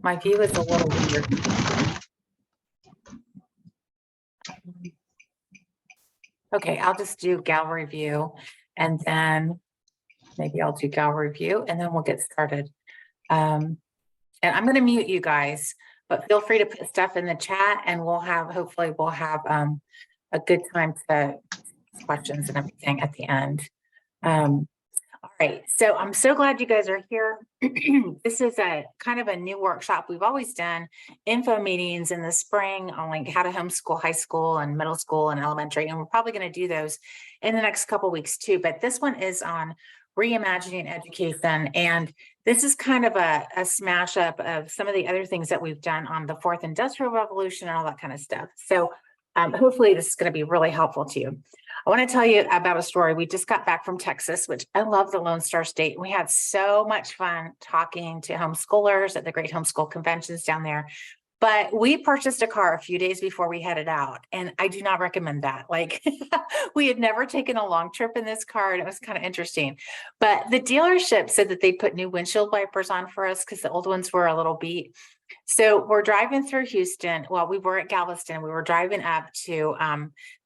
my view is a little weird. Okay, I'll just do gallery view, and then maybe I'll do gallery view, and then we'll get started. And I'm going to mute you guys, but feel free to put stuff in the chat, and hopefully we'll have a good time to questions and everything at the end. All right, so I'm so glad you guys are here. This is a kind of a new workshop. We've always done info meetings in the spring on like how to homeschool high school and middle school and elementary, and we're probably going to do those in the next couple of weeks too. But this one is on reimagining education, and this is kind of a smash up of some of the other things that we've done on the fourth industrial revolution and all that kind of stuff. So hopefully this is going to be really helpful to you. I want to tell you about a story. We just got back from Texas, which I love, the Lone Star State. We had so much fun talking to homeschoolers at the Great Homeschool Conventions down there. But we purchased a car a few days before we headed out, and I do not recommend that. Like, we had never taken a long trip in this car, and it was kind of interesting. But the dealership said that they put new windshield wipers on for us because the old ones were a little beat. So we're driving through Houston. Well, we were at Galveston. We were driving up to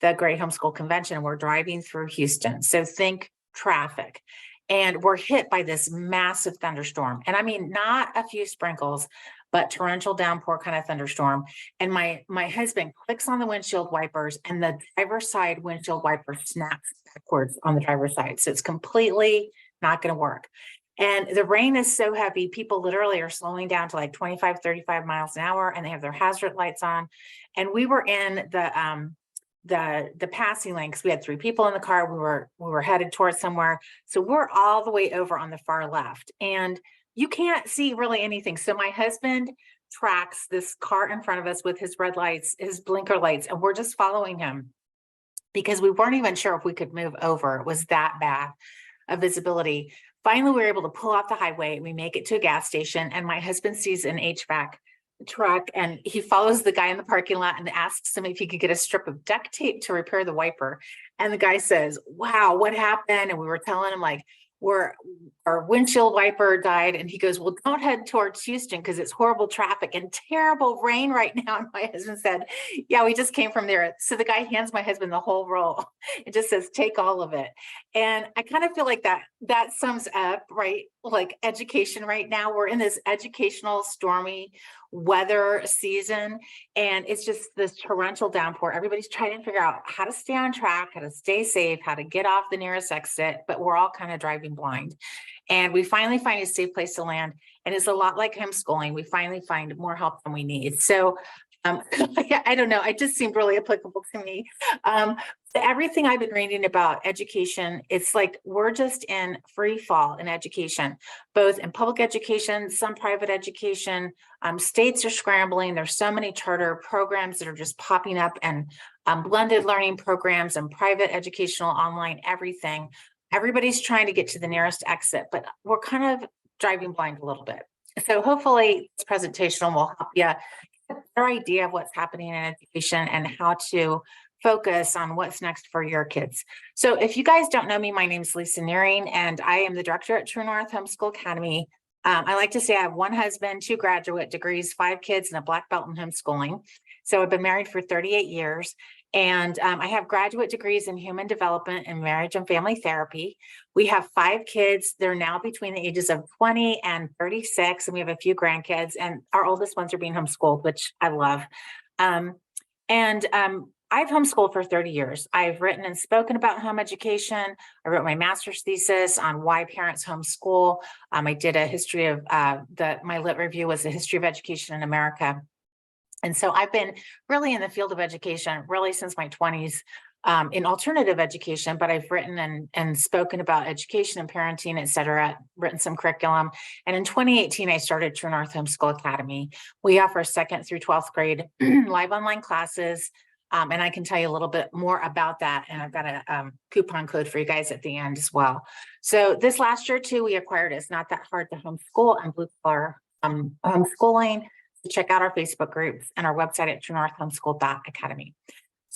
the Great Homeschool Convention. We're driving through Houston. So think traffic. And we're hit by this massive thunderstorm. And I mean, not a few sprinkles, but torrential downpour kind of thunderstorm. And my husband clicks on the windshield wipers, and the driver's side windshield wiper snaps backwards on the driver's side. So it's completely not going to work. And the rain is so heavy, people literally are slowing down to like 25, 35 miles an hour, and they have their hazard lights on. And we were in the passing lane because we had 3 people in the car. We were headed towards somewhere. So we're all the way over on the far left, and you can't see really anything. So my husband tracks this car in front of us with his red lights, his blinker lights, and we're just following him because we weren't even sure if we could move over. It was that bad of visibility. Finally, we were able to pull off the highway. We make it to a gas station, and my husband sees an HVAC truck, and he follows the guy in the parking lot and asks him if he could get a strip of duct tape to repair the wiper. And the guy says, "Wow, what happened?" And we were telling him like, our windshield wiper died. And he goes, "Well, don't head towards Houston because it's horrible traffic and terrible rain right now." And my husband said, "Yeah, we just came from there." So the guy hands my husband the whole roll. It just says, "Take all of it." And I kind of feel like that sums up, right? Like education right now. We're in this educational stormy weather season, and it's just this torrential downpour. Everybody's trying to figure out how to stay on track, how to stay safe, how to get off the nearest exit, but we're all kind of driving blind. And we finally find a safe place to land, and it's a lot like homeschooling. We finally find more help than we need. So I don't know, it just seemed really applicable to me. Everything I've been reading about education, it's like we're just in free fall in education, both in public education, some private education. States are scrambling. There's so many charter programs that are just popping up, and blended learning programs and private educational online everything. Everybody's trying to get to the nearest exit, but we're kind of driving blind a little bit. So hopefully this presentation will help you get a better idea of what's happening in education and how to focus on what's next for your kids. So if you guys don't know me, my name is Lisa Nearing, and I am the director at True North Homeschool Academy. I like to say I have 1 husband, 2 graduate degrees, 5 kids, and a black belt in homeschooling. So I've been married for 38 years, and I have graduate degrees in human development and marriage and family therapy. We have 5 kids. They're now between the ages of 20 and 36, and we have a few grandkids, and our oldest ones are being homeschooled, which I love. I've homeschooled for 30 years. I've written and spoken about home education. I wrote my master's thesis on why parents homeschool. I did a history of my lit review was the history of education in America. And so I've been really in the field of education really since my 20s in alternative education, but I've written and spoken about education and parenting, et cetera, written some curriculum. And in 2018, I started True North Homeschool Academy. We offer 2nd through 12th grade live online classes. And I can tell you a little bit more about that. And I've got a coupon code for you guys at the end as well. So this last year too, we acquired It's Not That Hard to Homeschool and Blue Collar Homeschooling. So check out our Facebook groups and our website at truenorthhomeschool.academy.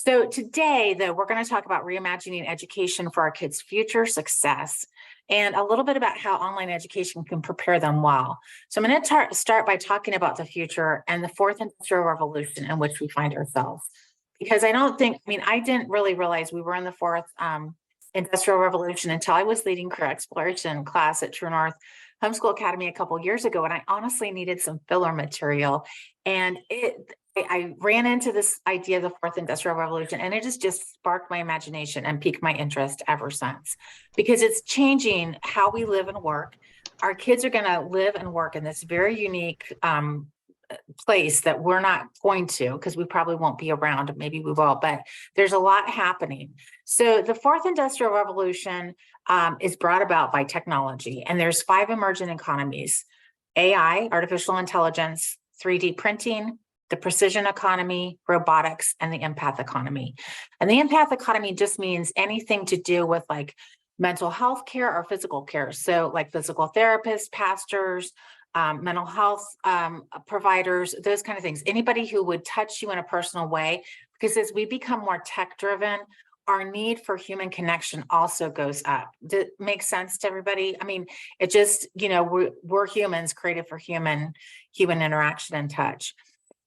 So today, though, we're going to talk about reimagining education for our kids' future success and a little bit about how online education can prepare them well. So I'm going to start by talking about the future and the fourth industrial revolution in which we find ourselves. Because I didn't really realize we were in the fourth industrial revolution until I was leading career exploration class at True North Homeschool Academy a couple of years ago, and I honestly needed some filler material. And I ran into this idea of the fourth industrial revolution, and it has just sparked my imagination and piqued my interest ever since, because it's changing how we live and work. Our kids are going to live and work in this very unique place that we're not going to, because we probably won't be around. Maybe we will, but there's a lot happening. So the fourth industrial revolution is brought about by technology, and there's 5 emergent economies: AI, artificial intelligence, 3D printing, the precision economy, robotics, and the empath economy. And the empath economy just means anything to do with like mental health care or physical care. So like physical therapists, pastors, mental health providers, those kind of things. Anybody who would touch you in a personal way, because as we become more tech driven, our need for human connection also goes up. Does it make sense to everybody? I mean, it just, we're humans created for human interaction and touch.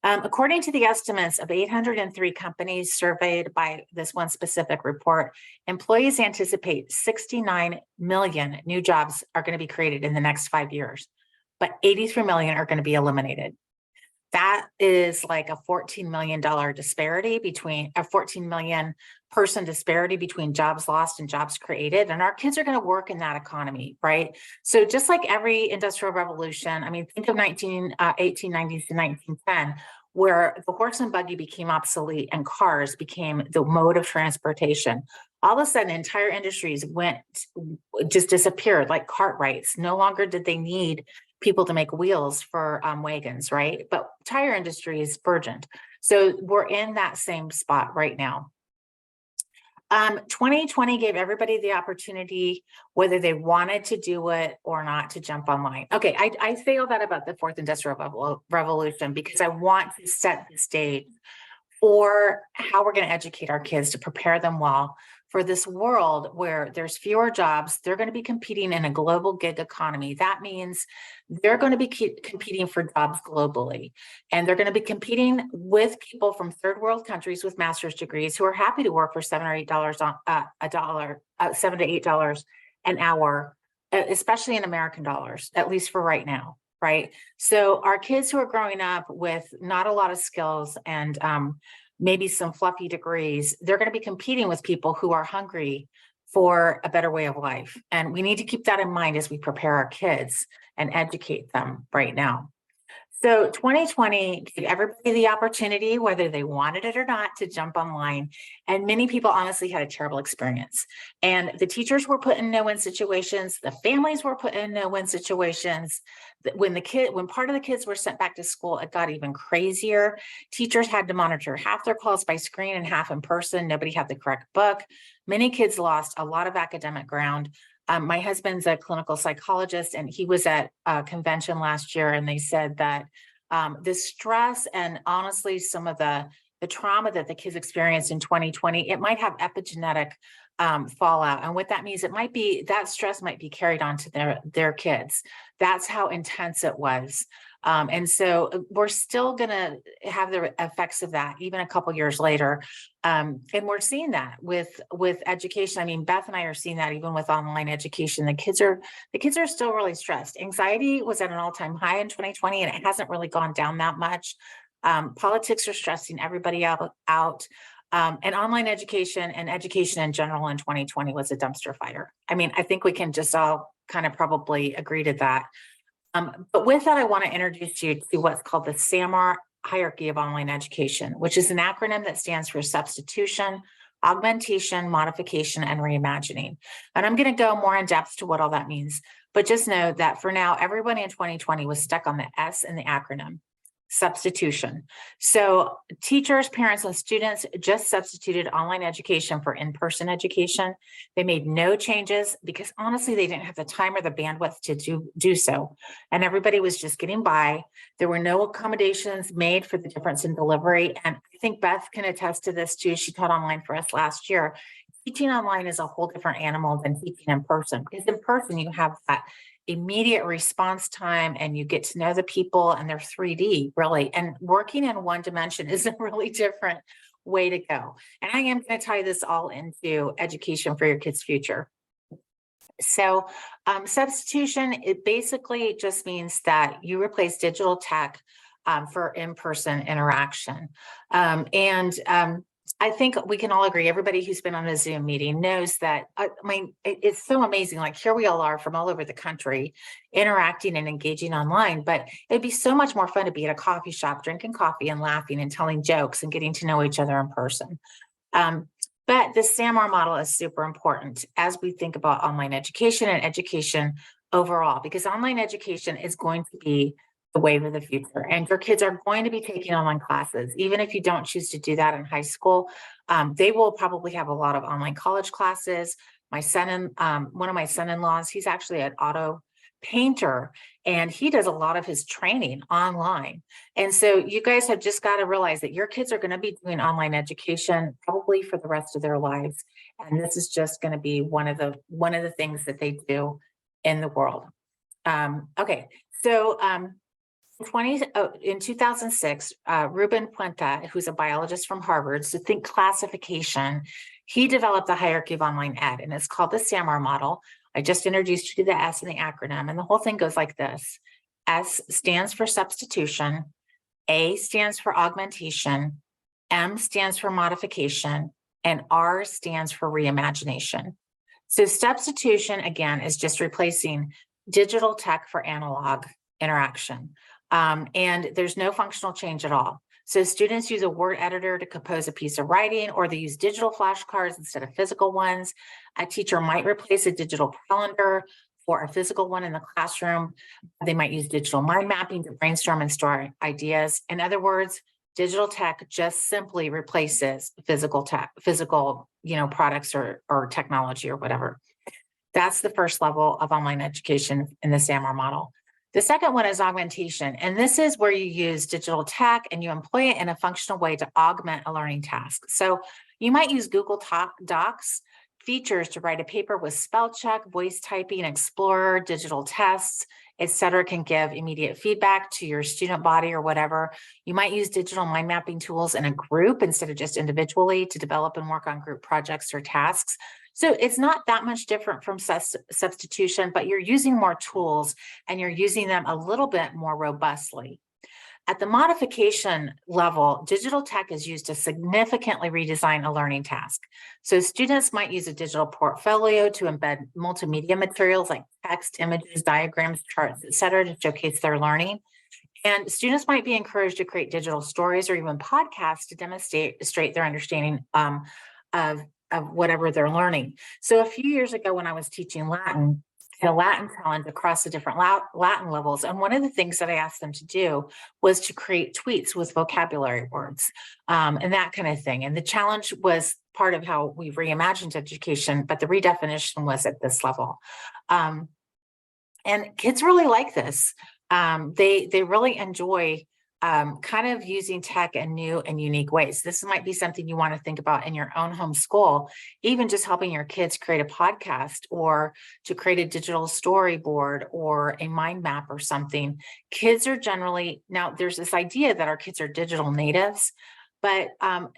According to the estimates of 803 companies surveyed by this one specific report, employees anticipate 69 million new jobs are going to be created in the next 5 years, but 83 million are going to be eliminated. That is like a $14 million disparity between a 14 million person disparity between jobs lost and jobs created. And our kids are going to work in that economy, right? So just like every industrial revolution, I mean, think of 1890s to 1910, where the horse and buggy became obsolete and cars became the mode of transportation. All of a sudden, entire industries just disappeared, like Cartwrights. No longer did they need people to make wheels for wagons, right? But tire industry is burgeoned. So we're in that same spot right now. 2020 gave everybody the opportunity, whether they wanted to do it or not, to jump online. Okay, I say all that about the fourth industrial revolution because I want to set the stage for how we're going to educate our kids to prepare them well for this world where there's fewer jobs. They're going to be competing in a global gig economy. That means they're going to be competing for jobs globally. And they're going to be competing with people from third world countries with master's degrees who are happy to work for $7 or $8 $7 to $8 an hour, especially in American dollars, at least for right now. Right. So our kids who are growing up with not a lot of skills and maybe some fluffy degrees, they're going to be competing with people who are hungry for a better way of life. And we need to keep that in mind as we prepare our kids and educate them right now. So 2020 gave everybody the opportunity, whether they wanted it or not, to jump online. And many people honestly had a terrible experience. And the teachers were put in no-win situations. The families were put in no-win situations. When part of the kids were sent back to school, it got even crazier. Teachers had to monitor half their calls by screen and half in person. Nobody had the correct book. Many kids lost a lot of academic ground. My husband's a clinical psychologist, and he was at a convention last year, and they said that the stress and honestly some of the trauma that the kids experienced in 2020, it might have epigenetic fallout. And what that means, that stress might be carried on to their kids. That's how intense it was. And so we're still going to have the effects of that even a couple years later. And we're seeing that with education. I mean, Beth and I are seeing that even with online education. The kids are still really stressed. Anxiety was at an all-time high in 2020, and it hasn't really gone down that much. Politics are stressing everybody out. And online education and education in general in 2020 was a dumpster fire. I mean, I think we can just all kind of probably agree to that. But with that, I want to introduce you to what's called the SAMR hierarchy of online education, which is an acronym that stands for Substitution, Augmentation, Modification, and Reimagining. And I'm going to go more in depth to what all that means. But just know that for now, everybody in 2020 was stuck on the S in the acronym. substitution. So teachers, parents, and students just substituted online education for in-person education. They made no changes because honestly, they didn't have the time or the bandwidth to do so. And everybody was just getting by. There were no accommodations made for the difference in delivery. And I think Beth can attest to this too. She taught online for us last year. Teaching online is a whole different animal than teaching in person, because in person you have that immediate response time and you get to know the people and they're 3D really. And working in one dimension is a really different way to go. And I am going to tie this all into education for your kids' future. So substitution, it basically just means that you replace digital tech for in-person interaction. I think we can all agree, everybody who's been on a Zoom meeting knows that, it's so amazing. Like here we all are from all over the country interacting and engaging online, but it'd be so much more fun to be at a coffee shop, drinking coffee and laughing and telling jokes and getting to know each other in person. But the SAMR model is super important as we think about online education and education overall, because online education is going to be the wave of the future. And your kids are going to be taking online classes. Even if you don't choose to do that in high school, they will probably have a lot of online college classes. My son and one of my son-in-laws, he's actually an auto painter, and he does a lot of his training online. And so you guys have just got to realize that your kids are going to be doing online education probably for the rest of their lives. And this is just going to be one of the things that they do in the world. Okay, so in 2006, Ruben Puente, who's a biologist from Harvard, so think classification, he developed the hierarchy of online ed, and it's called the SAMR model. I just introduced you to the S in the acronym, and the whole thing goes like this. S stands for substitution, A stands for augmentation, M stands for modification, and R stands for reimagination. So substitution, again, is just replacing digital tech for analog interaction. And there's no functional change at all. So students use a word editor to compose a piece of writing, or they use digital flashcards instead of physical ones. A teacher might replace a digital calendar for a physical one in the classroom. They might use digital mind mapping to brainstorm and store ideas. In other words, digital tech just simply replaces physical products or technology or whatever. That's the first level of online education in the SAMR model. The second one is augmentation, and this is where you use digital tech and you employ it in a functional way to augment a learning task. So you might use Google Docs features to write a paper with spell check, voice typing, Explorer, digital tests, etc. Can give immediate feedback to your student body or whatever. You might use digital mind mapping tools in a group instead of just individually to develop and work on group projects or tasks. So it's not that much different from substitution, but you're using more tools and you're using them a little bit more robustly. At the modification level, digital tech is used to significantly redesign a learning task. So students might use a digital portfolio to embed multimedia materials like text, images, diagrams, charts, etc., to showcase their learning. And students might be encouraged to create digital stories or even podcasts to demonstrate their understanding of whatever they're learning. So a few years ago when I was teaching Latin, I had a Latin challenge across the different Latin levels. And one of the things that I asked them to do was to create tweets with vocabulary words and that kind of thing. And the challenge was part of how we reimagined education, but the redefinition was at this level. And kids really like this. They really enjoy kind of using tech in new and unique ways. This might be something you want to think about in your own homeschool, even just helping your kids create a podcast or to create a digital storyboard or a mind map or something. Kids are generally, now there's this idea that our kids are digital natives, but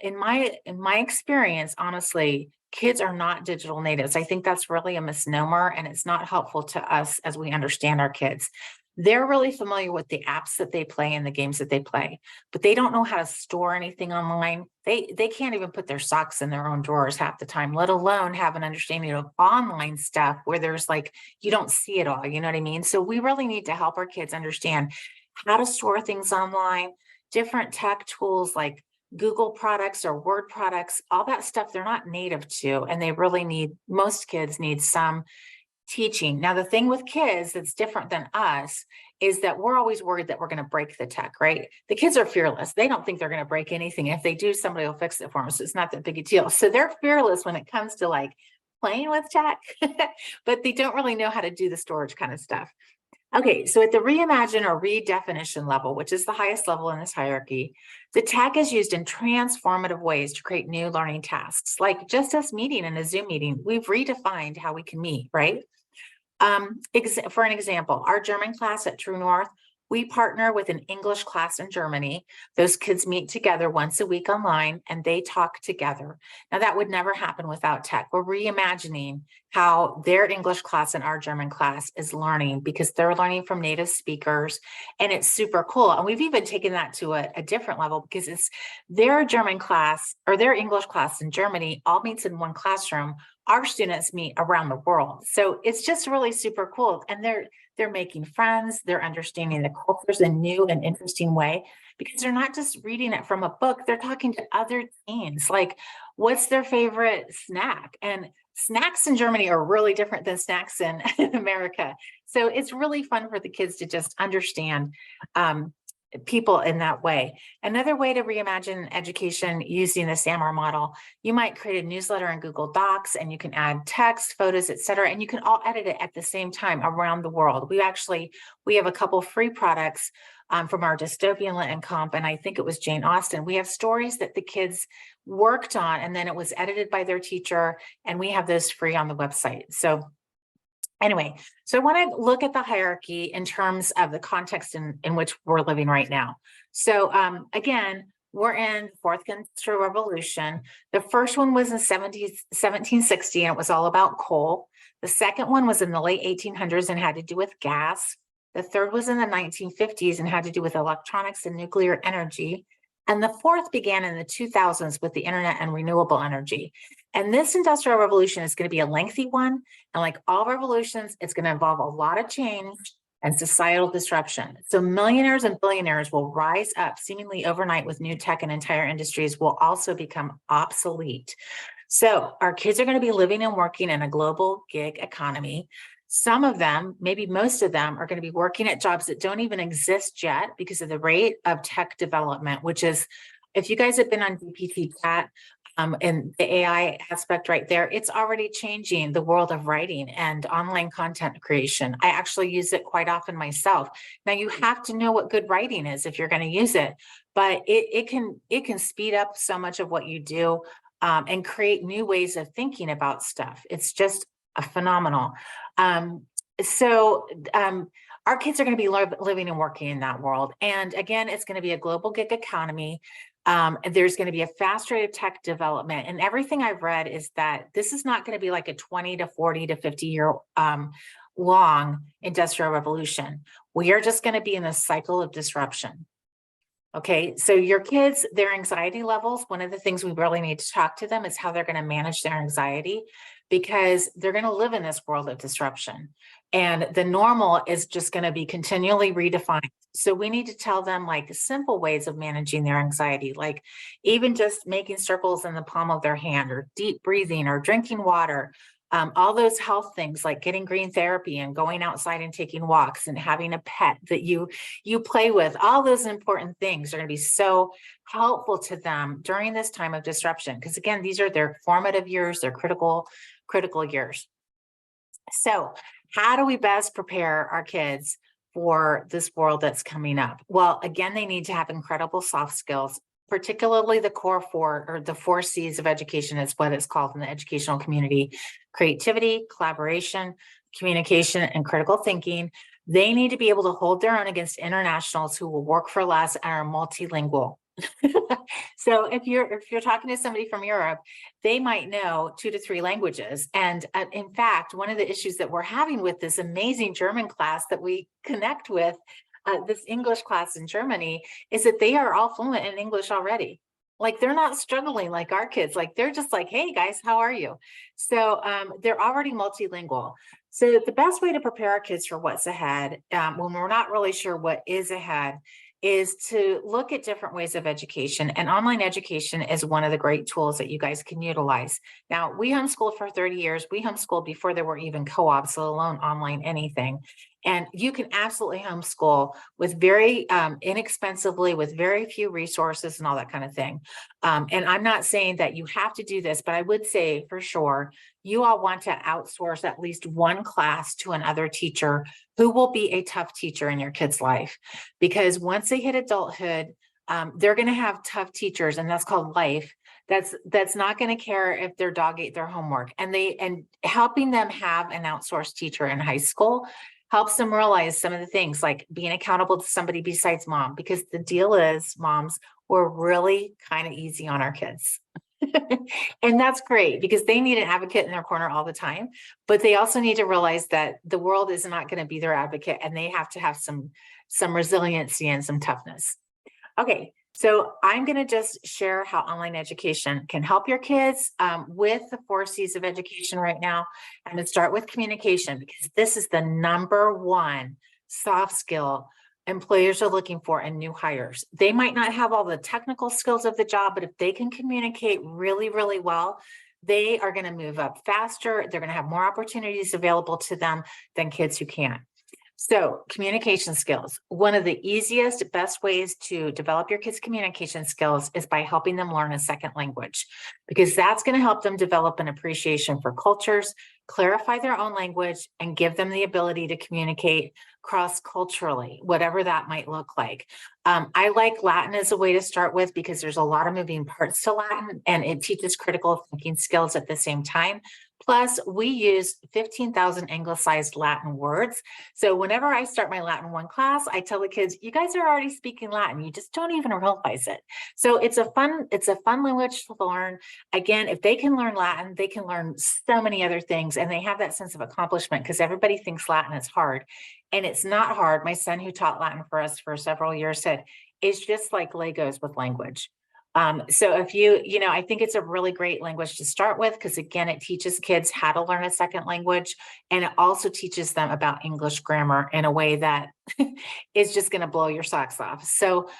in my experience, honestly, kids are not digital natives. I think that's really a misnomer, and it's not helpful to us as we understand our kids. They're really familiar with the apps that they play and the games that they play, but they don't know how to store anything online. They can't even put their socks in their own drawers half the time, let alone have an understanding of online stuff where there's like, you don't see it all, you know what I mean? So we really need to help our kids understand how to store things online, different tech tools like Google products or Word products, all that stuff they're not native to, and they really need, most kids need some teaching. Now, the thing with kids that's different than us is that we're always worried that we're going to break the tech, right? The kids are fearless. They don't think they're going to break anything. If they do, somebody will fix it for them. So it's not that big a deal. So they're fearless when it comes to like playing with tech, but they don't really know how to do the storage kind of stuff. Okay, so at the reimagine or redefinition level, which is the highest level in this hierarchy, the tech is used in transformative ways to create new learning tasks. Like just us meeting in a Zoom meeting, we've redefined how we can meet, right? For an example, our German class at True North, we partner with an English class in Germany. Those kids meet together once a week online and they talk together. Now that would never happen without tech. We're reimagining how their English class and our German class is learning because they're learning from native speakers and it's super cool. And we've even taken that to a different level because it's their German class or their English class in Germany all meets in one classroom. Our students meet around the world. So it's just really super cool. And they're making friends, they're understanding the cultures in a new and interesting way because they're not just reading it from a book, they're talking to other teens. Like, what's their favorite snack? And snacks in Germany are really different than snacks in America. So it's really fun for the kids to just understand people in that way. Another way to reimagine education using the SAMR model, you might create a newsletter in Google Docs and you can add text, photos, etc., and you can all edit it at the same time around the world. We have a couple free products from our dystopian lit and comp, and I think it was Jane Austen. We have stories that the kids worked on and then it was edited by their teacher, and we have those free on the website. So anyway, so I want to look at the hierarchy in terms of the context in which we're living right now. So again, we're in the fourth industrial revolution. The first one was in 1760, and it was all about coal. The second one was in the late 1800s and had to do with gas. The third was in the 1950s and had to do with electronics and nuclear energy. And the fourth began in the 2000s with the internet and renewable energy. And this industrial revolution is going to be a lengthy one. And like all revolutions, it's going to involve a lot of change and societal disruption. So millionaires and billionaires will rise up seemingly overnight with new tech, and entire industries will also become obsolete. So our kids are going to be living and working in a global gig economy. Some of them, maybe most of them, are going to be working at jobs that don't even exist yet because of the rate of tech development, which is, if you guys have been on GPT chat and the AI aspect right there, it's already changing the world of writing and online content creation. I actually use it quite often myself. Now you have to know what good writing is if you're going to use it, but it can speed up so much of what you do and create new ways of thinking about stuff. It's just phenomenal. Our kids are going to be living and working in that world. And again, it's going to be a global gig economy. There's going to be a fast rate of tech development. And everything I've read is that this is not going to be like a 20 to 40 to 50 year long industrial revolution. We are just going to be in a cycle of disruption. Okay, so your kids, their anxiety levels, one of the things we really need to talk to them is how they're going to manage their anxiety, because they're going to live in this world of disruption. And the normal is just going to be continually redefined. So we need to tell them like simple ways of managing their anxiety, like even just making circles in the palm of their hand, or deep breathing, or drinking water. All those health things like getting green therapy and going outside and taking walks and having a pet that you play with, all those important things are going to be so helpful to them during this time of disruption. Because again, these are their formative years, their critical years. So how do we best prepare our kids for this world that's coming up? Well, again, they need to have incredible soft skills, particularly the core four, or the 4 C's of education is what it's called in the educational community: creativity, collaboration, communication, and critical thinking. They need to be able to hold their own against internationals who will work for less and are multilingual. So if you're talking to somebody from Europe, they might know 2 to 3 languages. And in fact, one of the issues that we're having with this amazing German class that we connect with, this English class in Germany, is that they are all fluent in English already. Like they're not struggling like our kids. Like they're just like, hey guys, how are you? So they're already multilingual. So the best way to prepare our kids for what's ahead, when we're not really sure what is ahead, is to look at different ways of education, and online education is one of the great tools that you guys can utilize. Now, we homeschooled for 30 years. We homeschooled before there were even co-ops, let alone online anything. And you can absolutely homeschool with very inexpensively, with very few resources and all that kind of thing. And I'm not saying that you have to do this, but I would say for sure, you all want to outsource at least one class to another teacher who will be a tough teacher in your kid's life. Because once they hit adulthood, they're going to have tough teachers, and that's called life. That's not going to care if their dog ate their homework. And helping them have an outsourced teacher in high school helps them realize some of the things, like being accountable to somebody besides mom, because the deal is, moms, we're really kind of easy on our kids. And that's great, because they need an advocate in their corner all the time, but they also need to realize that the world is not going to be their advocate, and they have to have some resiliency and some toughness. Okay, so I'm going to just share how online education can help your kids with the 4 C's of education right now. I'm going to start with communication, because this is the #1 soft skill employers are looking for in new hires. They might not have all the technical skills of the job, but if they can communicate really, really well, they are going to move up faster. They're going to have more opportunities available to them than kids who can't. So communication skills, one of the easiest, best ways to develop your kids' communication skills is by helping them learn a second language, because that's going to help them develop an appreciation for cultures, clarify their own language, and give them the ability to communicate cross-culturally, whatever that might look like. I like Latin as a way to start with, because there's a lot of moving parts to Latin, and it teaches critical thinking skills at the same time. Plus, we use 15,000 anglicized Latin words. So whenever I start my Latin 1 class, I tell the kids, you guys are already speaking Latin. You just don't even realize it. So it's a fun language to learn. Again, if they can learn Latin, they can learn so many other things, and they have that sense of accomplishment, because everybody thinks Latin is hard. And it's not hard. My son, who taught Latin for us for several years, said, it's just like Legos with language. So if I think it's a really great language to start with, because again, it teaches kids how to learn a second language, and it also teaches them about English grammar in a way that is just going to blow your socks off. So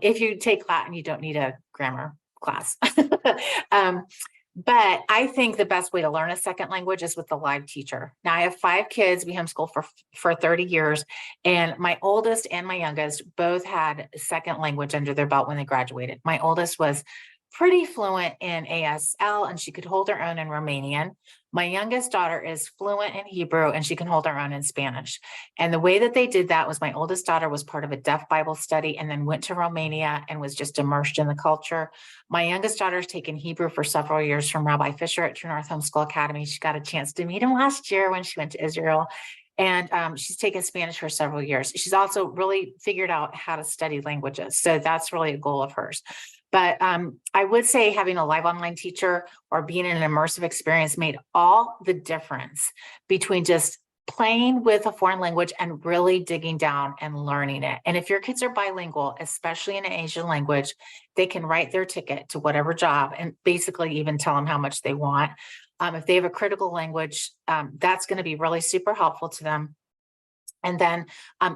if you take Latin, you don't need a grammar class. But I think the best way to learn a second language is with a live teacher. Now, I have 5 kids. We homeschool for 30 years. And my oldest and my youngest both had second language under their belt when they graduated. My oldest was pretty fluent in ASL, and she could hold her own in Romanian. My youngest daughter is fluent in Hebrew, and she can hold her own in Spanish. And the way that they did that was, my oldest daughter was part of a deaf Bible study and then went to Romania and was just immersed in the culture. My youngest daughter's taken Hebrew for several years from Rabbi Fisher at True North Homeschool Academy. She got a chance to meet him last year when she went to Israel. And she's taken Spanish for several years. She's also really figured out how to study languages. So that's really a goal of hers. But I would say having a live online teacher or being in an immersive experience made all the difference between just playing with a foreign language and really digging down and learning it. And if your kids are bilingual, especially in an Asian language, they can write their ticket to whatever job and basically even tell them how much they want. If they have a critical language, that's going to be really super helpful to them. And then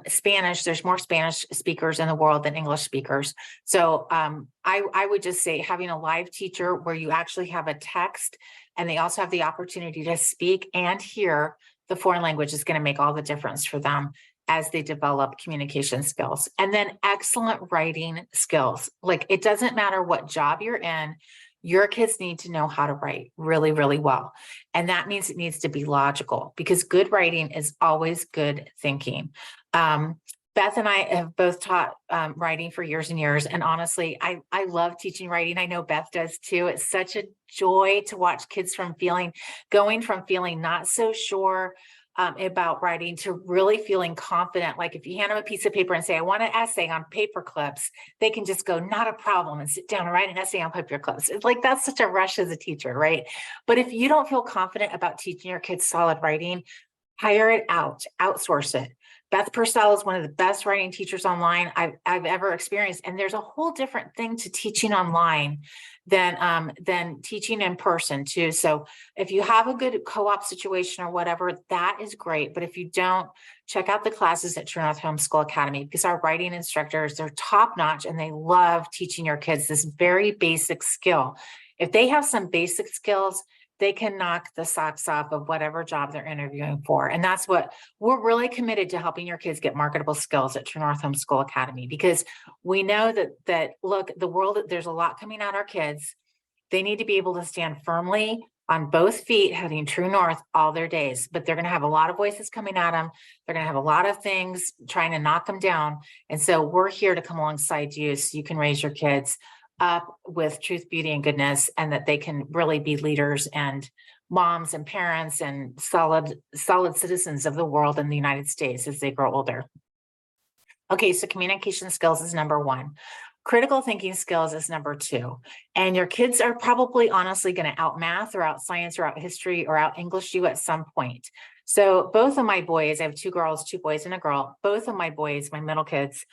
Spanish, there's more Spanish speakers in the world than English speakers. So I would just say having a live teacher where you actually have a text, and they also have the opportunity to speak and hear the foreign language, is going to make all the difference for them as they develop communication skills. And then excellent writing skills. Like, it doesn't matter what job you're in, your kids need to know how to write really, really well. And that means it needs to be logical, because good writing is always good thinking. Beth and I have both taught writing for years and years. And honestly, I love teaching writing. I know Beth does too. It's such a joy to watch kids going from feeling not so sure about writing to really feeling confident. Like, if you hand them a piece of paper and say, I want an essay on paper clips, they can just go, not a problem, and sit down and write an essay on paper clips. It's like, that's such a rush as a teacher, right? But if you don't feel confident about teaching your kids solid writing, hire it out, outsource it. Beth Purcell is one of the best writing teachers online I've ever experienced. And there's a whole different thing to teaching online than teaching in person too. So if you have a good co-op situation or whatever, that is great. But if you don't, check out the classes at True North Homeschool Academy, because our writing instructors, they're top notch and they love teaching your kids this very basic skill. If they have some basic skills, they can knock the socks off of whatever job they're interviewing for. And that's what we're really committed to, helping your kids get marketable skills at True North Homeschool Academy, because we know that look, the world, there's a lot coming at our kids. They need to be able to stand firmly on both feet, heading true north all their days, but they're going to have a lot of voices coming at them. They're going to have a lot of things trying to knock them down. And so we're here to come alongside you so you can raise your kids up with truth, beauty, and goodness, and that they can really be leaders and moms and parents and solid citizens of the world in the United States as they grow older. Okay, so communication skills is number 1. Critical thinking skills is number 2. And your kids are probably honestly going to out math or out science or out history or out English you at some point. So both of my boys, I have 2 girls, 2 boys, and a girl. Both of my boys, my middle kids,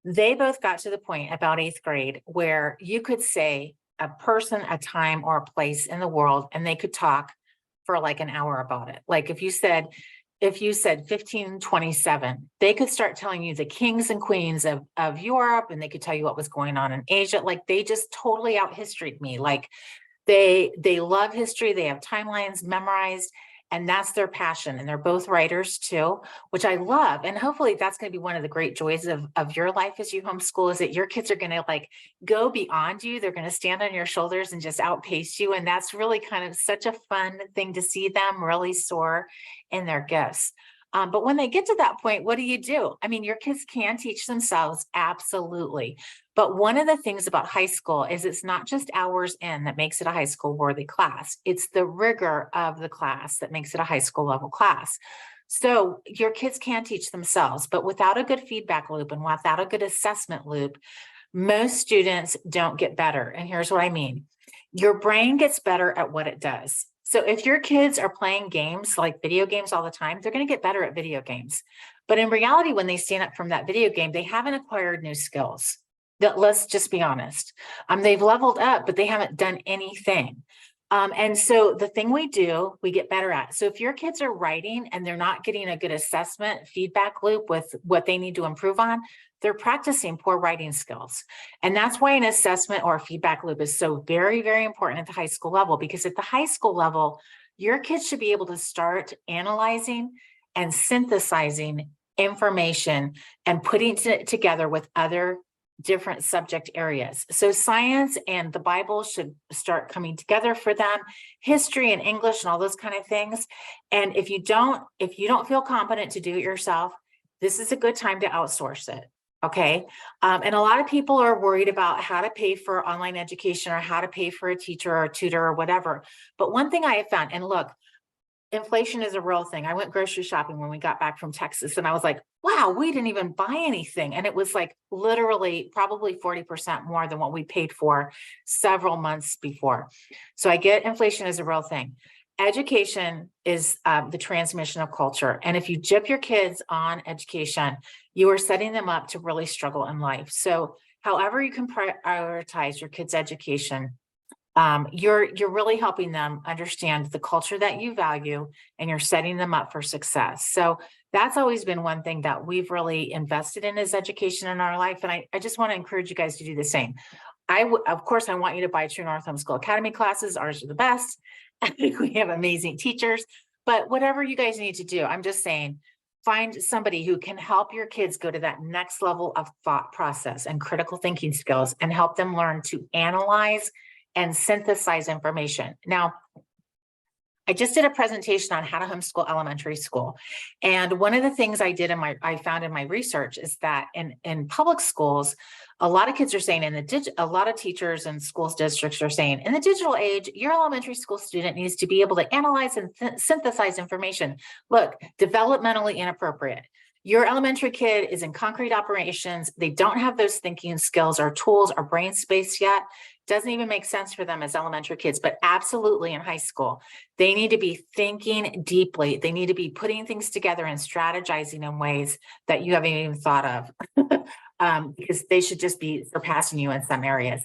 they both got to the point about 8th grade where you could say a person, a time, or a place in the world, and they could talk for like an hour about it. Like if you said 1527, they could start telling you the kings and queens of Europe, and they could tell you what was going on in Asia. Like they just totally out historyed me. Like they love history. They have timelines memorized, and that's their passion. And they're both writers too, which I love. And hopefully that's going to be one of the great joys of your life as you homeschool, is that your kids are going to like go beyond you. They're going to stand on your shoulders and just outpace you. And that's really kind of such a fun thing to see them really soar in their gifts. But when they get to that point, what do? I mean, your kids can teach themselves, absolutely. But one of the things about high school is it's not just hours in that makes it a high school worthy class. It's the rigor of the class that makes it a high school level class. So your kids can teach themselves, but without a good feedback loop and without a good assessment loop, most students don't get better. And here's what I mean. Your brain gets better at what it does. So if your kids are playing games like video games all the time, they're going to get better at video games. But in reality, when they stand up from that video game, they haven't acquired new skills. Let's just be honest. They've leveled up, but they haven't done anything. And so the thing we do, we get better at. So if your kids are writing and they're not getting a good assessment feedback loop with what they need to improve on, they're practicing poor writing skills. And that's why an assessment or a feedback loop is so very, very important at the high school level, because at the high school level, your kids should be able to start analyzing and synthesizing information and putting it together with other different subject areas. So science and the Bible should start coming together for them, history and English and all those kind of things. And if you don't feel competent to do it yourself, this is a good time to outsource it. Okay. And a lot of people are worried about how to pay for online education or how to pay for a teacher or a tutor or whatever. But one thing I have found, and look, inflation is a real thing. I went grocery shopping when we got back from Texas, and I was like, wow, we didn't even buy anything. And it was like literally probably 40% more than what we paid for several months before. So I get inflation is a real thing. Education is the transmission of culture. And if you gyp your kids on education, you are setting them up to really struggle in life. So however you can prioritize your kids' education, you're really helping them understand the culture that you value, and you're setting them up for success. So that's always been one thing that we've really invested in, is education in our life. And I just want to encourage you guys to do the same. Of course, I want you to buy True North Homeschool Academy classes. Ours are the best. I think we have amazing teachers, but whatever you guys need to do, I'm just saying, find somebody who can help your kids go to that next level of thought process and critical thinking skills, and help them learn to analyze and synthesize information. Now, I just did a presentation on how to homeschool elementary school. And one of the things I found in my research is that in public schools, a lot of kids are saying a lot of teachers and schools districts are saying, in the digital age, your elementary school student needs to be able to analyze and synthesize information. Look, developmentally inappropriate. Your elementary kid is in concrete operations. They don't have those thinking skills or tools or brain space yet. Doesn't even make sense for them as elementary kids, but absolutely in high school. They need to be thinking deeply. They need to be putting things together and strategizing in ways that you haven't even thought of, because they should just be surpassing you in some areas.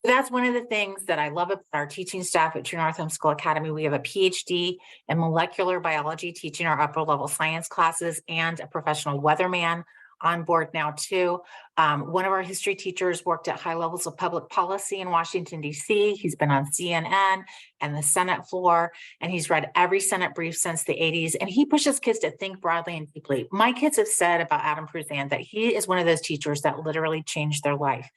So that's one of the things that I love about our teaching staff at True North Homeschool Academy. We have a PhD in molecular biology teaching our upper level science classes and a professional weatherman on board now too. One of our history teachers worked at high levels of public policy in Washington, D.C. He's been on CNN and the Senate floor, and he's read every Senate brief since the 80s. And he pushes kids to think broadly and deeply. My kids have said about Adam Pruzan that he is one of those teachers that literally changed their life.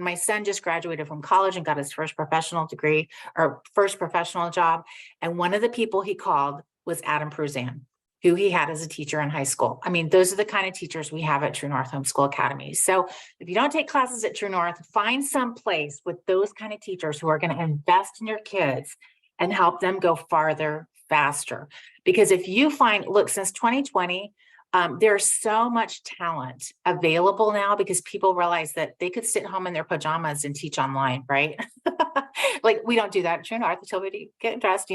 My son just graduated from college and got his first professional degree or first professional job. And one of the people he called was Adam Pruzan, who he had as a teacher in high school. I mean, those are the kind of teachers we have at True North Homeschool Academy. So if you don't take classes at True North, find some place with those kind of teachers who are going to invest in your kids and help them go farther, faster. Because if you find, look, since 2020, there's so much talent available now because people realize that they could sit home in their pajamas and teach online, right? Like we don't do that at True North until we get dressed,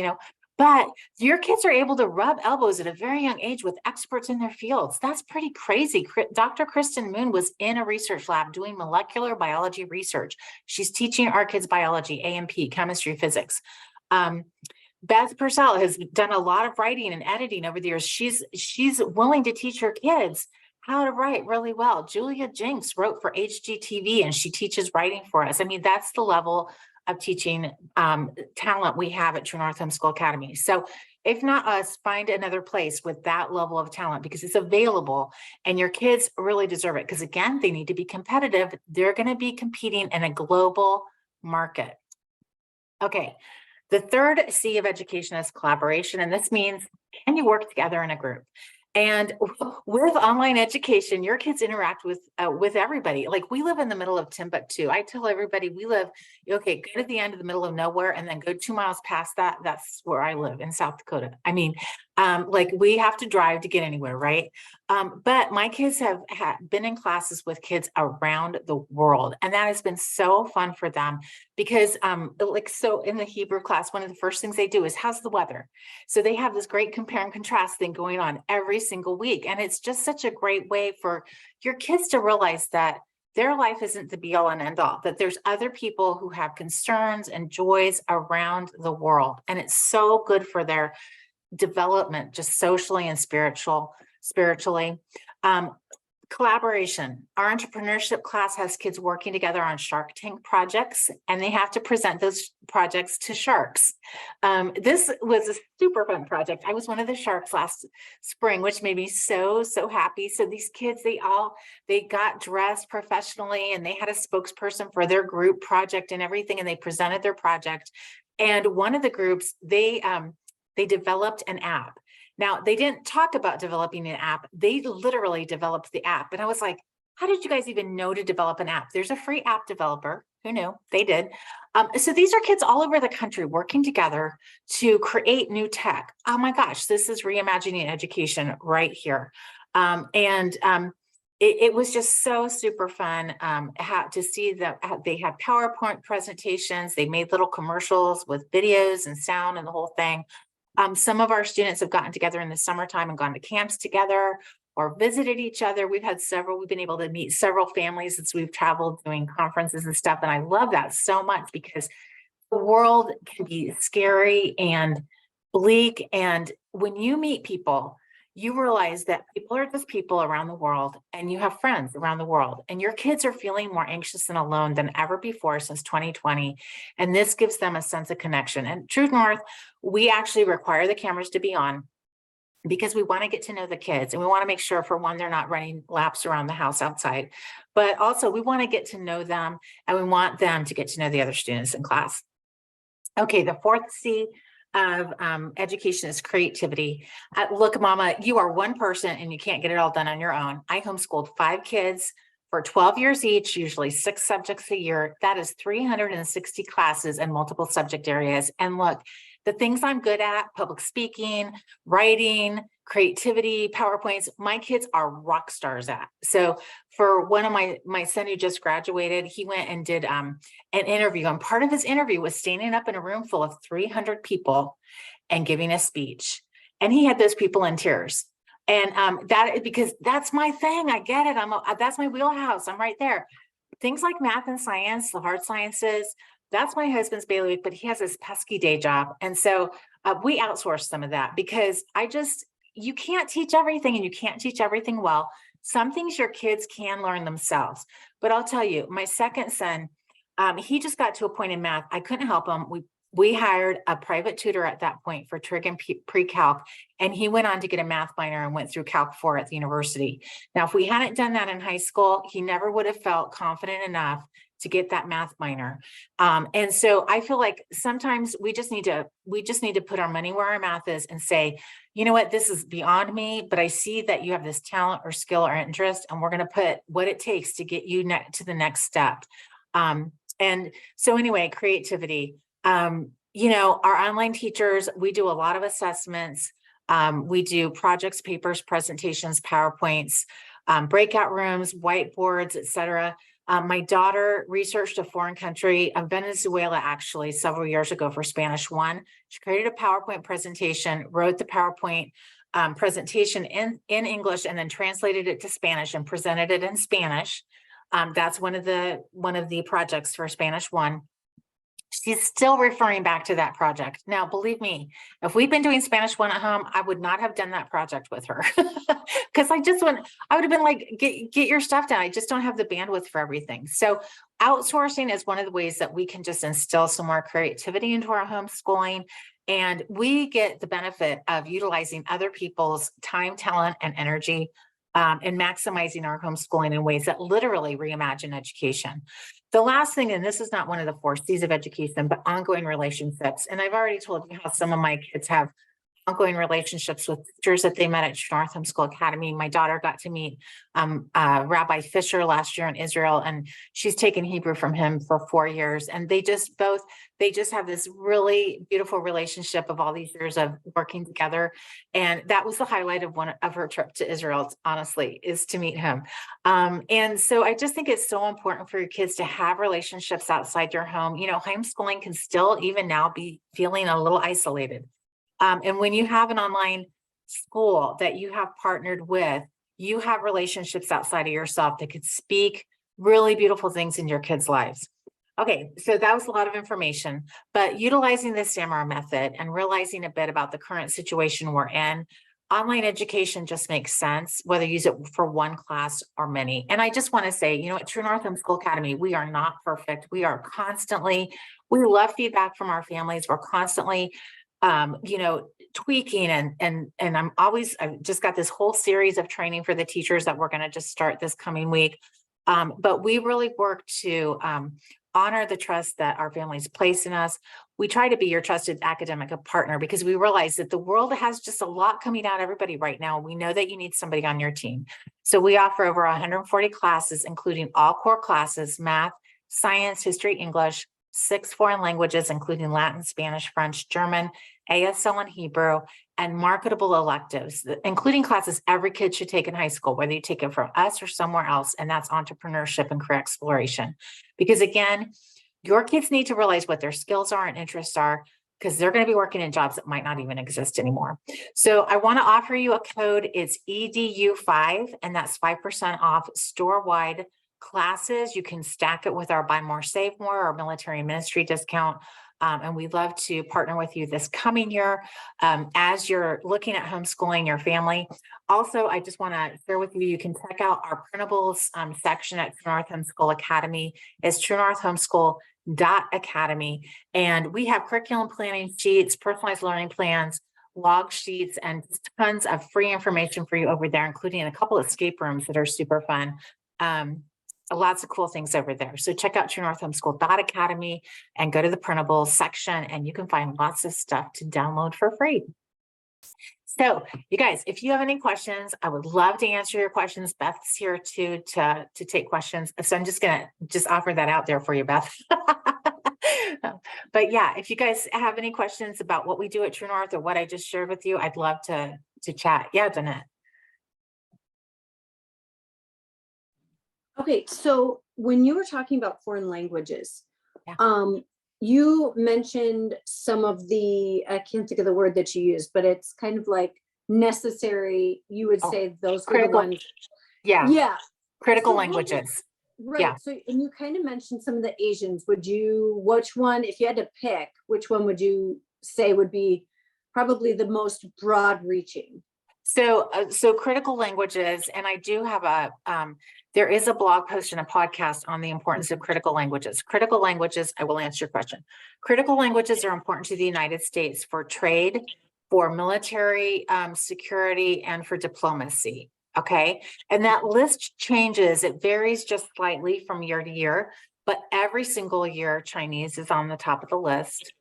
but your kids are able to rub elbows at a very young age with experts in their fields. That's pretty crazy. Dr. Kristen Moon was in a research lab doing molecular biology research. She's teaching our kids biology, A&P, chemistry, physics. Beth Purcell has done a lot of writing and editing over the years. She's willing to teach her kids how to write really well. Julia Jinks wrote for HGTV and she teaches writing for us. I mean, that's the level of teaching talent we have at True North Homeschool Academy. So if not us, find another place with that level of talent because it's available and your kids really deserve it. Because again, they need to be competitive. They're going to be competing in a global market. Okay. The third C of education is collaboration, and this means, can you work together in a group? And with online education, your kids interact with everybody. Like we live in the middle of Timbuktu. I tell everybody we live, okay, go to the end of the middle of nowhere and then go 2 miles past that. That's where I live in South Dakota. I mean, like we have to drive to get anywhere, right? But my kids have been in classes with kids around the world. And that has been so fun for them because so in the Hebrew class, one of the first things they do is, how's the weather? So they have this great compare and contrast thing going on every single week. And it's just such a great way for your kids to realize that their life isn't the be all and end all, that there's other people who have concerns and joys around the world. And it's so good for their development, just socially and spiritually. Collaboration. Our entrepreneurship class has kids working together on Shark Tank projects, and they have to present those projects to sharks. This was a super fun project. I was one of the sharks last spring, which made me so happy. So these kids, they got dressed professionally, and they had a spokesperson for their group project and everything, and they presented their project. And one of the groups, they developed an app. Now, they didn't talk about developing an app. They literally developed the app. And I was like, how did you guys even know to develop an app? There's a free app developer. Who knew? They did. So these are kids all over the country working together to create new tech. Oh my gosh, this is reimagining education right here. It was just so super fun to see that they had PowerPoint presentations. They made little commercials with videos and sound and the whole thing. Some of our students have gotten together in the summertime and gone to camps together or visited each other. We've been able to meet several families as we've traveled doing conferences and stuff. And I love that so much because the world can be scary and bleak. And when you meet people, you realize that people are just people around the world and you have friends around the world and your kids are feeling more anxious and alone than ever before since 2020. And this gives them a sense of connection. And True North, we actually require the cameras to be on because we want to get to know the kids and we want to make sure, for one, they're not running laps around the house outside, but also we want to get to know them and we want them to get to know the other students in class. Okay, the fourth C of education is creativity. Look, Mama, you are one person and you can't get it all done on your own. I homeschooled 5 kids for 12 years each, usually 6 subjects a year. That is 360 classes in multiple subject areas. And look, the things I'm good at, public speaking, writing, creativity, PowerPoints, my kids are rock stars at. So for one of my son who just graduated, he went and did an interview, and part of his interview was standing up in a room full of 300 people and giving a speech. And he had those people in tears. And because that's my thing. I get it. That's my wheelhouse. I'm right there. Things like math and science, the hard sciences, that's my husband's bailiwick, but he has this pesky day job. And so we outsource some of that because you can't teach everything and you can't teach everything well. Some things your kids can learn themselves. But I'll tell you, my second son, he just got to a point in math. I couldn't help him. We hired a private tutor at that point for trig and pre-calc, and he went on to get a math minor and went through Calc 4 at the university. Now, if we hadn't done that in high school, he never would have felt confident enough to get that math minor. And so I feel like sometimes we just need to put our money where our mouth is and say, you know what, this is beyond me, but I see that you have this talent or skill or interest, and we're going to put what it takes to get you to the next step. And so anyway, creativity. Our online teachers, we do a lot of assessments. We do projects, papers, presentations, PowerPoints, breakout rooms, whiteboards, etc. My daughter researched a foreign country, Venezuela, actually, several years ago for Spanish 1. She created a PowerPoint presentation, wrote the PowerPoint presentation in English, and then translated it to Spanish and presented it in Spanish. That's one of the projects for Spanish 1. She's still referring back to that project. Now, believe me, if we'd been doing Spanish 1 at home, I would not have done that project with her because I would have been like, get your stuff done. I just don't have the bandwidth for everything. So outsourcing is one of the ways that we can just instill some more creativity into our homeschooling. And we get the benefit of utilizing other people's time, talent, and energy and maximizing our homeschooling in ways that literally reimagine education. The last thing, and this is not one of the 4 C's of education, but ongoing relationships. And I've already told you how some of my kids have ongoing relationships with teachers that they met at True North Homeschool Academy. My daughter got to meet Rabbi Fisher last year in Israel, and she's taken Hebrew from him for 4 years. And they just have this really beautiful relationship of all these years of working together. And that was the highlight of one of her trip to Israel, honestly, is to meet him. And so I just think it's so important for your kids to have relationships outside your home. Homeschooling can still even now be feeling a little isolated. And when you have an online school that you have partnered with, you have relationships outside of yourself that could speak really beautiful things in your kids' lives. Okay, so that was a lot of information, but utilizing the SAMR method and realizing a bit about the current situation we're in, online education just makes sense, whether you use it for one class or many. And I just want to say, at True North Homeschool Academy, we are not perfect. We love feedback from our families. We're constantly tweaking and I've just got this whole series of training for the teachers that we're going to just start this coming week. But we really work to honor the trust that our families place in us. We try to be your trusted academic partner because we realize that the world has just a lot coming at everybody right now. We know that you need somebody on your team. So we offer over 140 classes, including all core classes, math, science, history, English, 6 foreign languages, including Latin, Spanish, French, German, ASL, and Hebrew, and marketable electives, including classes every kid should take in high school, whether you take it from us or somewhere else, and that's entrepreneurship and career exploration. Because again, your kids need to realize what their skills are and interests are, because they're going to be working in jobs that might not even exist anymore. So I want to offer you a code. It's EDU5, and that's 5% off store-wide classes. You can stack it with our Buy More, Save More, or military ministry discount. And we'd love to partner with you this coming year as you're looking at homeschooling your family. Also, I just want to share with you, you can check out our printables section at True North Homeschool Academy. It's True North Homeschool Academy. And we have curriculum planning sheets, personalized learning plans, log sheets, and tons of free information for you over there, including a couple of escape rooms that are super fun. Lots of cool things over there. So check out True North Homeschool Academy and go to the printables section, and you can find lots of stuff to download for free. So you guys, if you have any questions, I would love to answer your questions. Beth's here too to take questions. So I'm just going to offer that out there for you, Beth. But yeah, if you guys have any questions about what we do at True North or what I just shared with you, I'd love to chat. Yeah, Danette. Okay, so when you were talking about foreign languages, Yeah. you mentioned some of the, I can't think of the word that you used, but it's kind of like necessary. You would say those were the Critical. ones. Yeah. Yeah. Critical So languages. right. Yeah. So, and you kind of mentioned some of the Asians. Which one, if you had to pick, which one would you say would be probably the most broad reaching? So critical languages, and I do have there is a blog post and a podcast on the importance of critical languages. Critical languages, I will answer your question. Critical languages are important to the United States for trade, for military security, and for diplomacy. Okay. And that list changes. It varies just slightly from year to year, but every single year, Chinese is on the top of the list.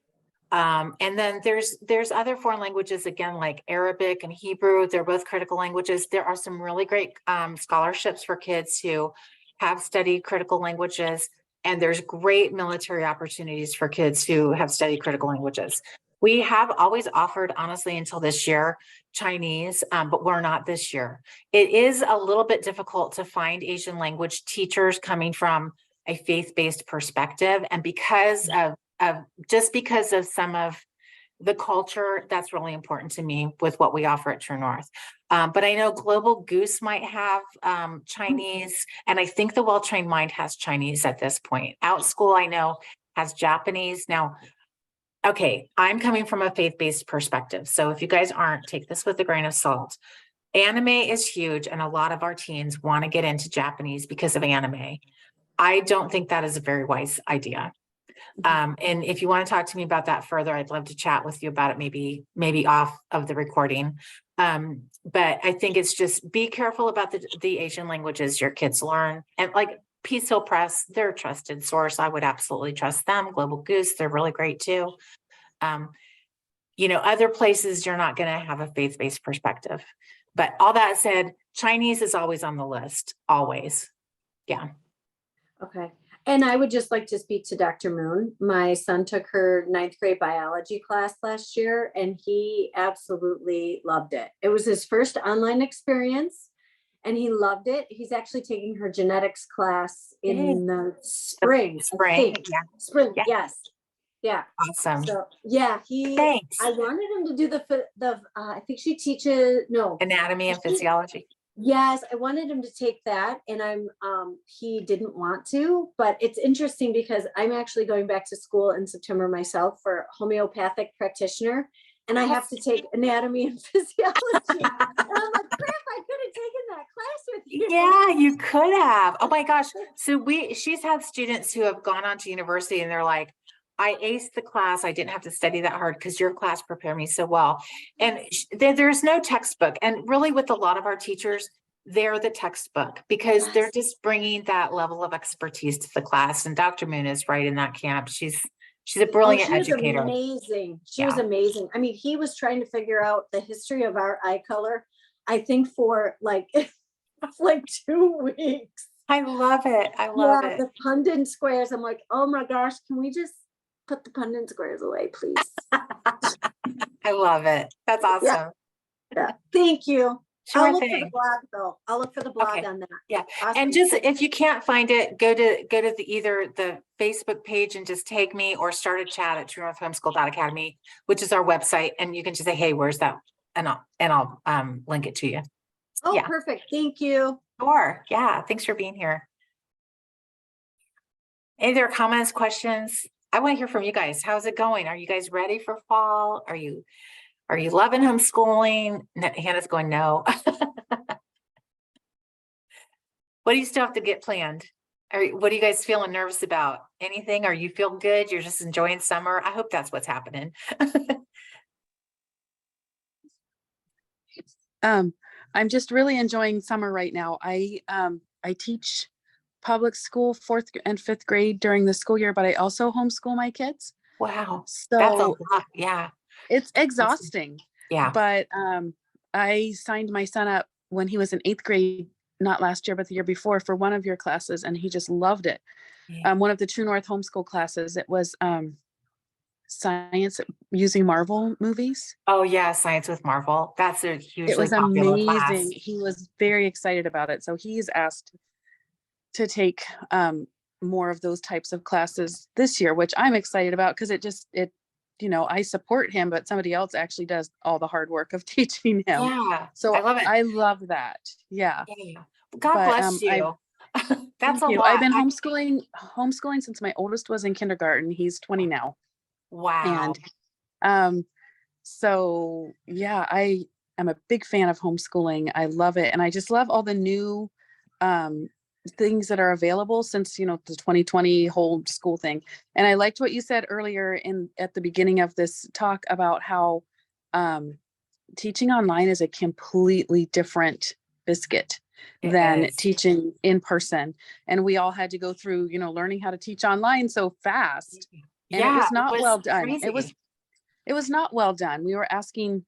And then there's other foreign languages, again, like Arabic and Hebrew. They're both critical languages. There are some really great scholarships for kids who have studied critical languages, and there's great military opportunities for kids who have studied critical languages. We have always offered, honestly, until this year, Chinese, but we're not this year. It is a little bit difficult to find Asian language teachers coming from a faith-based perspective, and because of because of some of the culture, that's really important to me with what we offer at True North. But I know Global Goose might have Chinese, and I think the Well-Trained Mind has Chinese at this point. Outschool, I know, has Japanese. Now, okay, I'm coming from a faith-based perspective. So if you guys aren't, take this with a grain of salt. Anime is huge, and a lot of our teens want to get into Japanese because of anime. I don't think that is a very wise idea. And if you want to talk to me about that further, I'd love to chat with you about it, maybe off of the recording. But I think it's just be careful about the Asian languages your kids learn. And like Peace Hill Press, they're a trusted source. I would absolutely trust them. Global Goose, they're really great too. Other places you're not going to have a faith-based perspective. But all that said, Chinese is always on the list, always. Yeah. Okay. And I would just like to speak to Dr. Moon. My son took her 9th grade biology class last year, and he absolutely loved it. It was his first online experience, and he loved it. He's actually taking her genetics class in the spring. Spring. Yeah. Spring. Yeah. Yes. Yeah. Awesome. So yeah, Thanks. I wanted him to do the I think she teaches, no. Anatomy and physiology. Yes, I wanted him to take that, and he didn't want to, but it's interesting because I'm actually going back to school in September myself for homeopathic practitioner, and I have to take anatomy and physiology. And I'm like, crap, I could have taken that class with you. Yeah, you could have. Oh my gosh. So she's had students who have gone on to university and they're like, I aced the class. I didn't have to study that hard because your class prepared me so well. And there's no textbook. And really with a lot of our teachers, they're the textbook because they're just bringing that level of expertise to the class. And Dr. Moon is right in that camp. She's a brilliant educator. Amazing. She was amazing. I mean, he was trying to figure out the history of our eye color, I think for like 2 weeks. I love it. I love it. The Punnett squares. I'm like, oh my gosh, can we just put the Punnett squares away, please? I love it. That's awesome. Yeah. Thank you. Sure I'll look thing. for the blog though. I'll look for the blog on that. Yeah. Awesome. And just if you can't find it, go to either the Facebook page and just tag me or start a chat at True North Homeschool Academy, which is our website. And you can just say, hey, where's that? And I'll link it to you. Oh, yeah. Perfect. Thank you. Sure. Yeah. Thanks for being here. Any other comments, questions? I want to hear from you guys. How's it going? Are you guys ready for fall? Are you loving homeschooling? Hannah's going, no. What do you still have to get planned? What are you guys feeling nervous about? Anything? Or you feel good? You're just enjoying summer? I hope that's what's happening. I'm just really enjoying summer right now. I teach public school 4th and 5th grade during the school year, but I also homeschool my kids. Wow. So that's a lot. Yeah. It's exhausting. Yeah. But I signed my son up when he was in 8th grade not last year, but the year before for one of your classes, and he just loved it. Yeah. One of the True North Homeschool classes, it was science using Marvel movies. Oh yeah, Science with Marvel. That's a It hugely was popular class. amazing. He was very excited about it. So he's asked to take more of those types of classes this year, which I'm excited about because I support him, but somebody else actually does all the hard work of teaching him. Yeah, So I love it. I love that. Yeah. Yeah. God But bless you. That's thank a you. lot. I've been homeschooling since my oldest was in kindergarten. He's 20 now. Wow. And so yeah, I am a big fan of homeschooling. I love it. And I just love all the new things that are available since, the 2020 whole school thing. And I liked what you said earlier at the beginning of this talk about how teaching online is a completely different biscuit than teaching in person. And we all had to go through, learning how to teach online so fast. And it was not well done. Crazy. It was not well done. We were asking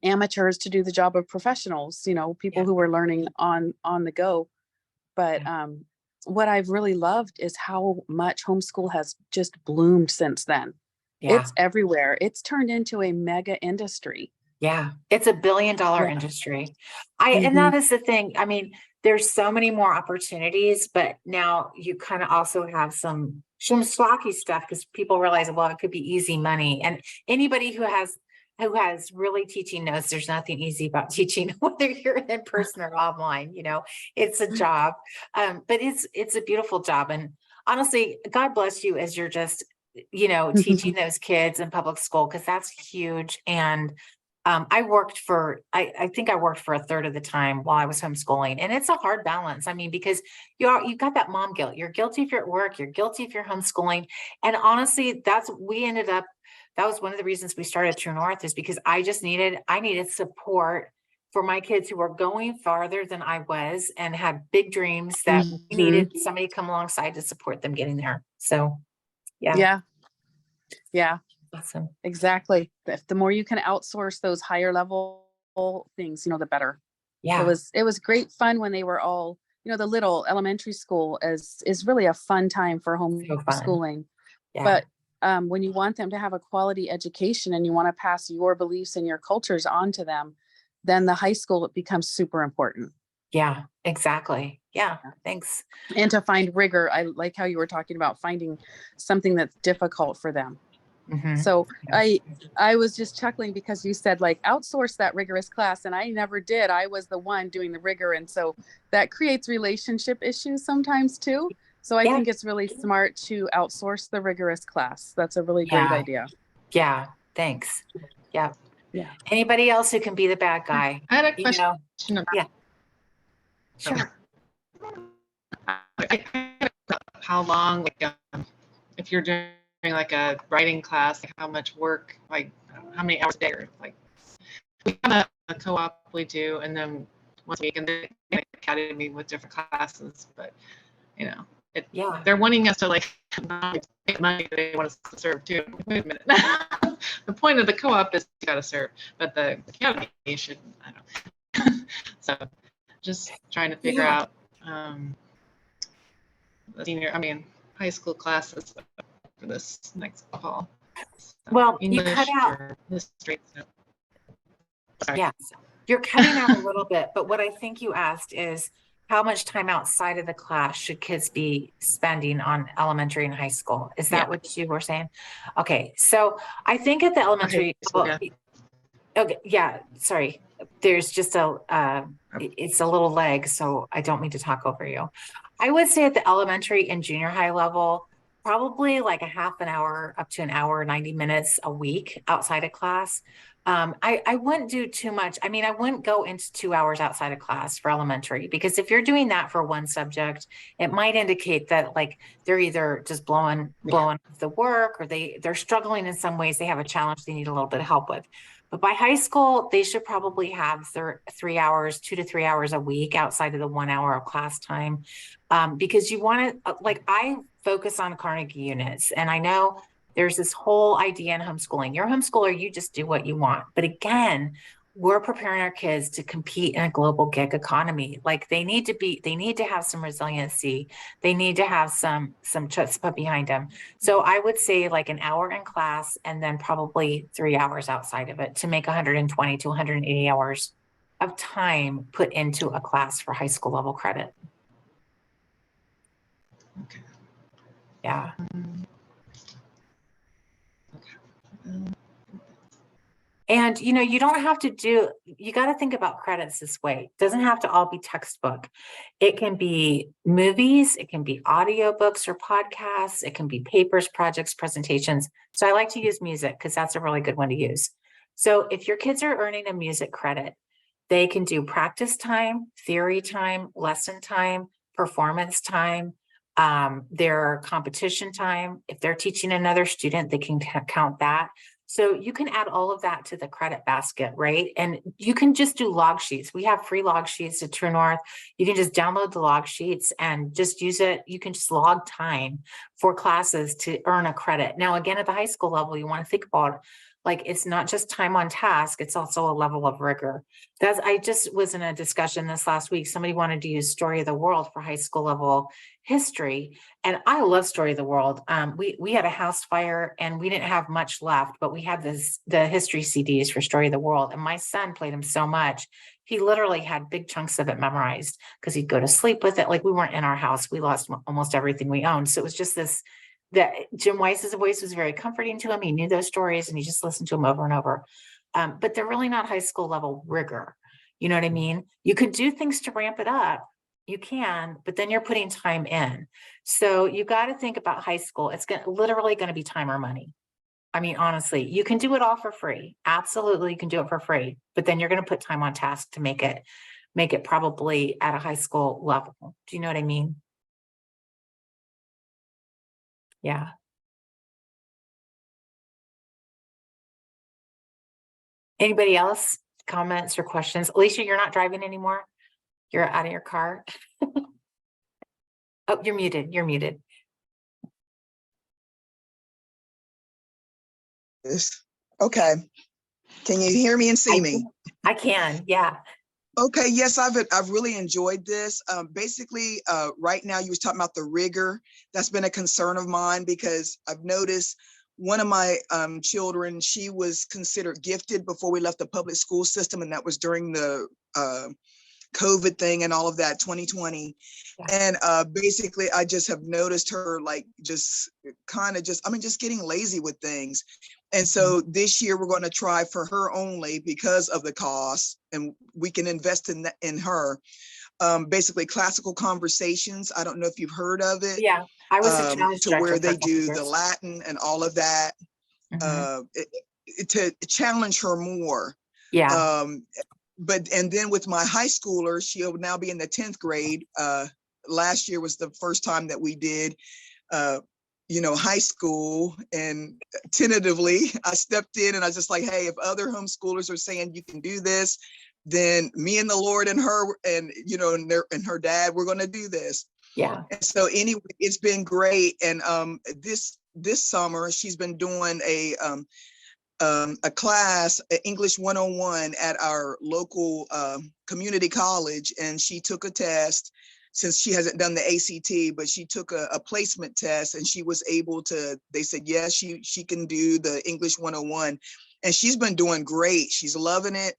amateurs to do the job of professionals, people who were learning on the go. But what I've really loved is how much homeschool has just bloomed since then. Yeah. It's everywhere. It's turned into a mega industry. Yeah, it's $1 billion industry. And that is the thing. I mean, there's so many more opportunities, but now you kind of also have some schlocky stuff because people realize, well, it could be easy money. And anybody who has really teaching knows there's nothing easy about teaching, whether you're in person or online. It's a job, but it's a beautiful job. And honestly, God bless you as you're just teaching those kids in public school, because that's huge. And I think I worked for a third of the time while I was homeschooling, and it's a hard balance. I mean, because you've got that mom guilt. You're guilty if you're at work, you're guilty if you're homeschooling. And honestly, that was one of the reasons we started True North, is because I needed support for my kids who were going farther than I was and had big dreams that we needed somebody to come alongside to support them getting there. So yeah. Awesome. Exactly. The more you can outsource those higher level things, the better. Yeah. It was great fun when they were all, the little elementary school is really a fun time for homeschooling. Yeah. But when you want them to have a quality education and you want to pass your beliefs and your cultures on to them, then the high school, it becomes super important. Yeah, exactly. Yeah. Thanks. And to find rigor. I like how you were talking about finding something that's difficult for them. So I was just chuckling because you said outsource that rigorous class, and I never did. I was the one doing the rigor. And so that creates relationship issues sometimes too. So I think it's really smart to outsource the rigorous class. That's a really great idea. Yeah. Thanks. Yeah. Yeah. Anybody else who can be the bad guy? I had a question. Yeah. Sure. How long, if you're doing a writing class, how much work, how many hours a day, or we have a co-op we do, and then once a week, and then academy with different classes, but they're wanting us to not make money, they want us to serve too. Wait a minute. The point of the co-op is you got to serve, but the academy should, I don't know. So just trying to figure out high school classes for this next fall. So well, English, you cut out. History. Yes, you're cutting out a little bit, but what I think you asked is how much time outside of the class should kids be spending on elementary and high school? Is that what you were saying? Okay, so I think at the elementary, okay, yeah, sorry. There's just it's a little lag, so I don't mean to talk over you. I would say at the elementary and junior high level, probably a half an hour up to an hour, 90 minutes a week outside of class. I wouldn't do too much. I mean, I wouldn't go into 2 hours outside of class for elementary, because if you're doing that for one subject, it might indicate that they're either just blowing the work, or they're struggling in some ways. They have a challenge they need a little bit of help with. But by high school, they should probably have 3 hours, 2 to 3 hours a week outside of the 1 hour of class time. Because you want to, I focus on Carnegie units, and I know there's this whole idea in homeschooling. You're a homeschooler, you just do what you want. But again, we're preparing our kids to compete in a global gig economy. Like they need to have some resiliency. They need to have some chutzpah behind them. So I would say like an hour in class and then probably 3 hours outside of it to make 120 to 180 hours of time put into a class for high school level credit. Okay. Yeah. And you don't have to you got to think about credits this way. It doesn't have to all be textbook. It can be movies, it can be audiobooks or podcasts, it can be papers, projects, presentations. So I like to use music because that's a really good one to use. So if your kids are earning a music credit, they can do practice time, theory time, lesson time, performance time, their competition time. If they're teaching another student, they can count that. So you can add all of that to the credit basket, right? And you can just do log sheets. We have free log sheets at True North. You can just download the log sheets and just use it. You can just log time for classes to earn a credit. Now, again, at the high school level, you want to think about like, it's not just time on task, it's also a level of rigor. I just was in a discussion this last week. Somebody wanted to use Story of the World for high school level history. And I love Story of the World. We had a house fire and we didn't have much left, but we had the history CDs for Story of the World. And my son played them so much. He literally had big chunks of it memorized because he'd go to sleep with it. Like we weren't in our house. We lost almost everything we owned. So it was just that Jim Weiss's voice was very comforting to him. He knew those stories and he just listened to them over and over. But they're really not high school level rigor. You know what I mean? You could do things to ramp it up. You can, but then you're putting time in. So you got to think about high school. It's literally going to be time or money. I mean, honestly, you can do it all for free. Absolutely, you can do it for free, but then you're going to put time on task to make it probably at a high school level. Do you know what I mean? Yeah. Anybody else? Comments or questions? Alicia, you're not driving anymore? You're out of your car? Oh, you're muted. You're muted. Okay. Can you hear me and see me? I can, yeah. Okay, yes, I've really enjoyed this. Basically, right now you was talking about the rigor. That's been a concern of mine because I've noticed one of my children, she was considered gifted before we left the public school system, and that was during the COVID thing and all of that, 2020. Yeah. And basically, I just have noticed her like just getting lazy with things. And so this year we're going to try for her only because of the cost, and we can invest in her. Basically, classical conversations. I don't know if you've heard of it. Yeah, I was a challenge to where they do the Latin and all of that to challenge her more. Yeah. And then with my high schooler, she'll now be in the 10th grade. Last year was the first time that we did high school, and tentatively I stepped in and I was just like, hey, if other homeschoolers are saying you can do this, then me and the Lord and her and and her dad, we're going to do this. Yeah. And so anyway, it's been great. And this summer she's been doing a class, English 101 at our local community college, and she took a test. Since she hasn't done the ACT, but she took a placement test and she was able to, they said, yes, she can do the English 101, and she's been doing great. She's loving it.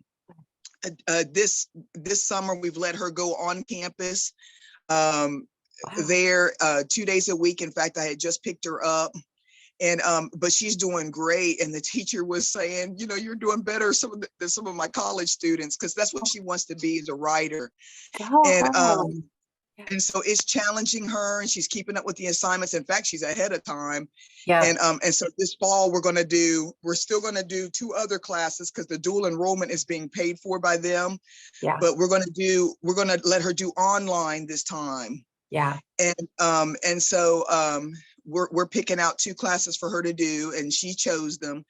This summer, we've let her go on campus there 2 days a week. In fact, I had just picked her up. And but she's doing great, and the teacher was saying, you're doing better than some of my college students, because that's what she wants to be, as a writer. And so it's challenging her, and she's keeping up with the assignments. In fact, she's ahead of time. Yeah. And so this fall we're still going to do 2 other classes because the dual enrollment is being paid for by them. Yeah. But we're going to let her do online this time. Yeah. And so we're picking out 2 classes for her to do, and she chose them.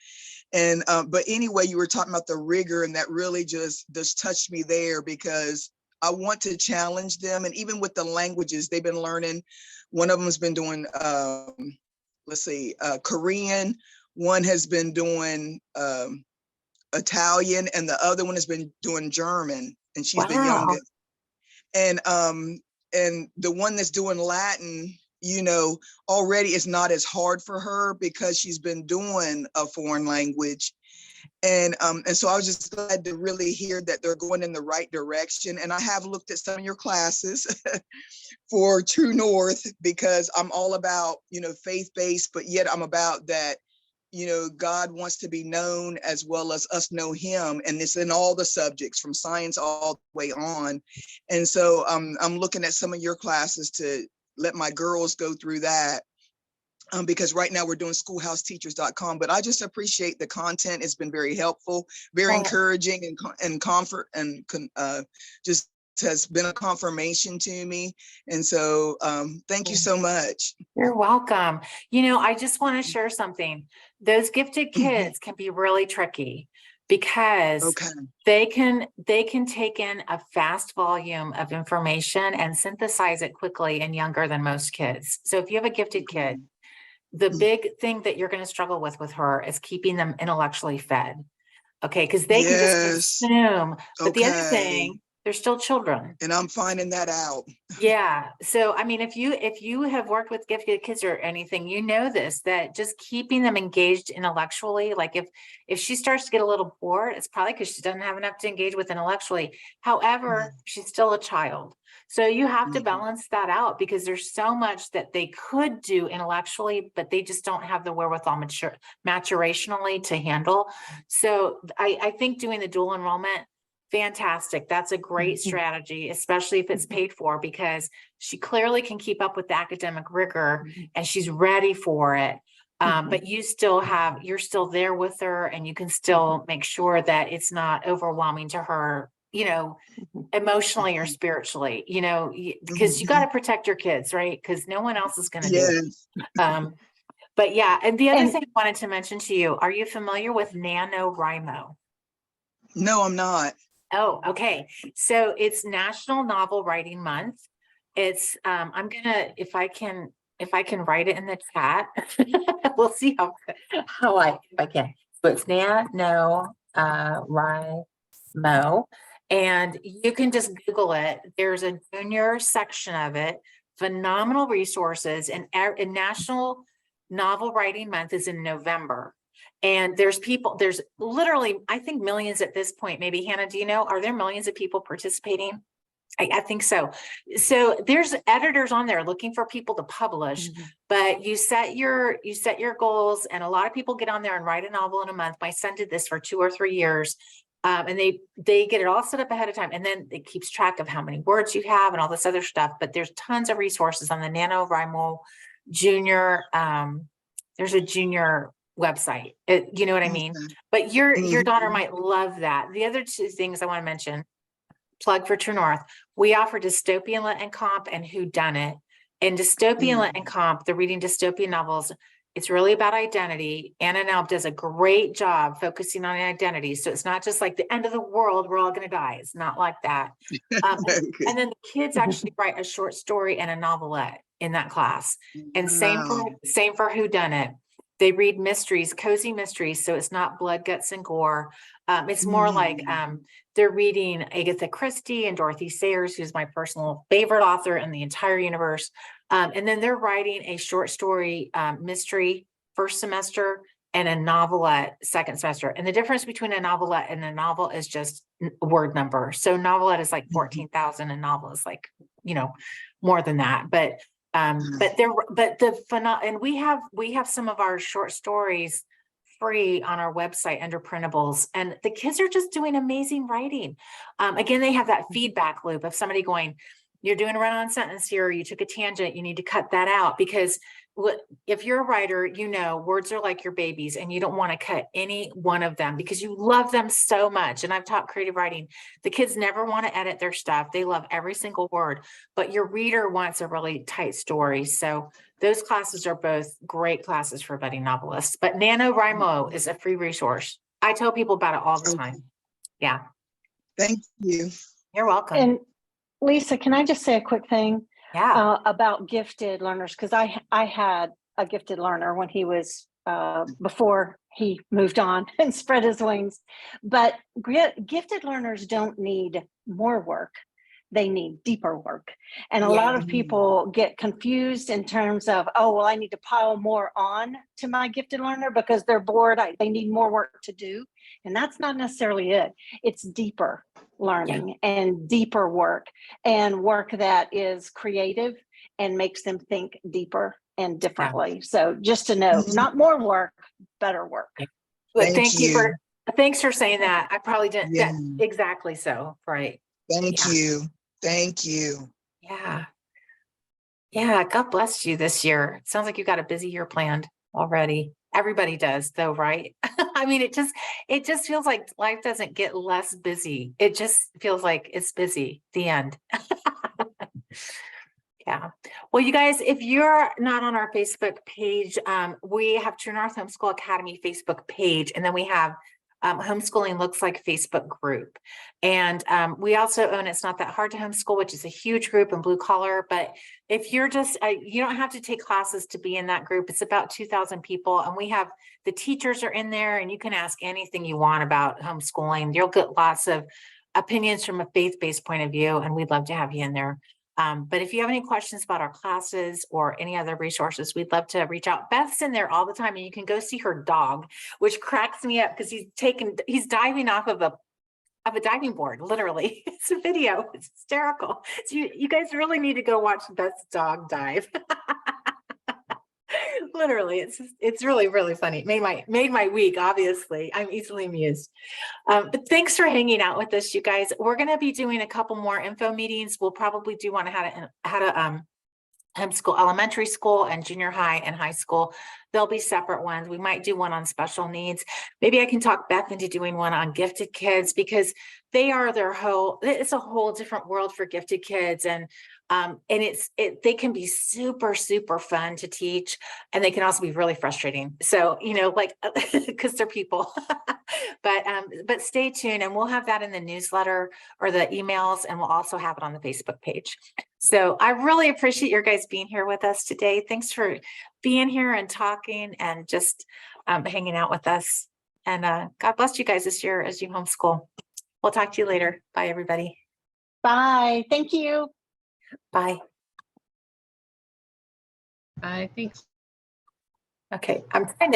And but anyway, you were talking about the rigor, and that really just touched me there, because I want to challenge them. And even with the languages they've been learning, one of them has been doing, Korean. One has been doing Italian, and the other one has been doing German, and she's the Wow. youngest. And the one that's doing Latin, you know, already is not as hard for her because she's been doing a foreign language. And so I was just glad to really hear that they're going in the right direction. And I have looked at some of your classes for True North, because I'm all about, you know, faith-based, but yet I'm about that, you know, God wants to be known as well as us know him. And it's in all the subjects from science all the way on. And so I'm looking at some of your classes to let my girls go through that. Because right now we're doing schoolhouseteachers.com, but I just appreciate the content. It's been very helpful, very encouraging, and comfort, and just has been a confirmation to me. And so thank you so much. You're welcome. You know, I just want to share something. Those gifted kids can be really tricky because Okay. they can take in a fast volume of information and synthesize it quickly and younger than most kids. So if you have a gifted kid, the big thing that you're going to struggle with her is keeping them intellectually fed. Okay. Because they can just consume. But the other thing, they're still children. And I'm finding that out. Yeah. So, I mean, if you have worked with gifted kids or anything, you know this, that just keeping them engaged intellectually, like if she starts to get a little bored, it's probably because she doesn't have enough to engage with intellectually. However, she's still a child. So you have to balance that out, because there's so much that they could do intellectually, but they just don't have the wherewithal maturationally to handle. So I think doing the dual enrollment, fantastic. That's a great strategy, especially if it's paid for, because she clearly can keep up with the academic rigor and she's ready for it. But you're still there with her, and you can still make sure that it's not overwhelming to her, you know, emotionally or spiritually, you know, because you got to protect your kids, right? Because no one else is going to do it. But yeah, and the other thing I wanted to mention to you, are you familiar with NaNoWriMo? No, I'm not. Oh, okay. So it's National Novel Writing Month. It's I'm gonna, if I can write it in the chat, we'll see how I can. So it's NaNoWriMo, and you can just Google it. There's a junior section of it. Phenomenal resources, and National Novel Writing Month is in November. And there's literally, I think, millions at this point. Maybe Hannah, do you know, are there millions of people participating? I think so. So there's editors on there looking for people to publish, but you set your goals, and a lot of people get on there and write a novel in a month. My son did this for 2 or 3 years. And they get it all set up ahead of time, and then it keeps track of how many words you have and all this other stuff. But there's tons of resources on the NaNoWriMo Junior. There's a junior website, you know what I mean? But your daughter might love that. The other two things I want to mention, plug for True North, we offer Dystopian Lit and Comp and Whodunit. In Dystopian Lit and Comp, the reading dystopian novels, it's really about identity. Anna now does a great job focusing on identity. So it's not just like the end of the world, we're all going to die. It's not like that. And then the kids actually write a short story and a novelette in that class. And same for Whodunit. They read mysteries, cozy mysteries. So it's not blood, guts, and gore. It's more like they're reading Agatha Christie and Dorothy Sayers, who's my personal favorite author in the entire universe. And then they're writing a short story mystery first semester and a novelette second semester. And the difference between a novelette and a novel is just word number. So novelette is like 14,000, and novel is like, you know, more than that. But we have some of our short stories free on our website under printables, and the kids are just doing amazing writing. Again, they have that feedback loop of somebody going, you're doing a run-on sentence here, or you took a tangent, you need to cut that out, because if you're a writer, you know, words are like your babies, and you don't want to cut any one of them because you love them so much. And I've taught creative writing. The kids never want to edit their stuff. They love every single word, but your reader wants a really tight story. So those classes are both great classes for budding novelists. But NaNoWriMo is a free resource. I tell people about it all the time. Yeah. Thank you. You're welcome. And Lisa, can I just say a quick thing? Yeah. About gifted learners, because I had a gifted learner when he was before he moved on and spread his wings. But gifted learners don't need more work. They need deeper work. And a lot of people get confused in terms of, oh, well, I need to pile more on to my gifted learner because they're bored. They need more work to do. And that's not necessarily it. It's deeper learning and deeper work, and work that is creative and makes them think deeper and differently. So just to know, not more work, better work. But thanks for saying that. I probably didn't. Yeah. Exactly so. Right. Thank you. Thank you. Yeah. Yeah. God bless you this year. It sounds like you got a busy year planned already. Everybody does though, right? I mean, it just feels like life doesn't get less busy. It just feels like it's busy. The end. Yeah. Well, you guys, if you're not on our Facebook page, we have True North Homeschool Academy Facebook page, and then we have Homeschooling Looks Like Facebook group. And we also own It's Not That Hard to Homeschool, which is a huge group in blue collar. But if you're just, you don't have to take classes to be in that group. It's about 2,000 people. And we have, the teachers are in there, and you can ask anything you want about homeschooling. You'll get lots of opinions from a faith-based point of view, and we'd love to have you in there. But if you have any questions about our classes or any other resources, we'd love to reach out. Beth's in there all the time, and you can go see her dog, which cracks me up because he's diving off of a diving board, literally. It's a video. It's hysterical. So you guys really need to go watch Beth's dog dive. Literally, it's really, really funny. Made my week, obviously. I'm easily amused. But thanks for hanging out with us, you guys. We're going to be doing a couple more info meetings. We'll probably do one how to homeschool elementary school and junior high and high school. They'll be separate ones. We might do one on special needs. Maybe I can talk Beth into doing one on gifted kids, because they are it's a whole different world for gifted kids. And they can be super, super fun to teach, and they can also be really frustrating. So, because they're people, but stay tuned, and we'll have that in the newsletter or the emails, and we'll also have it on the Facebook page. So I really appreciate your guys being here with us today. Thanks for being here and talking and just hanging out with us. And God bless you guys this year as you homeschool. We'll talk to you later. Bye, everybody. Bye. Thank you. Bye. Thanks. Okay, I'm trying to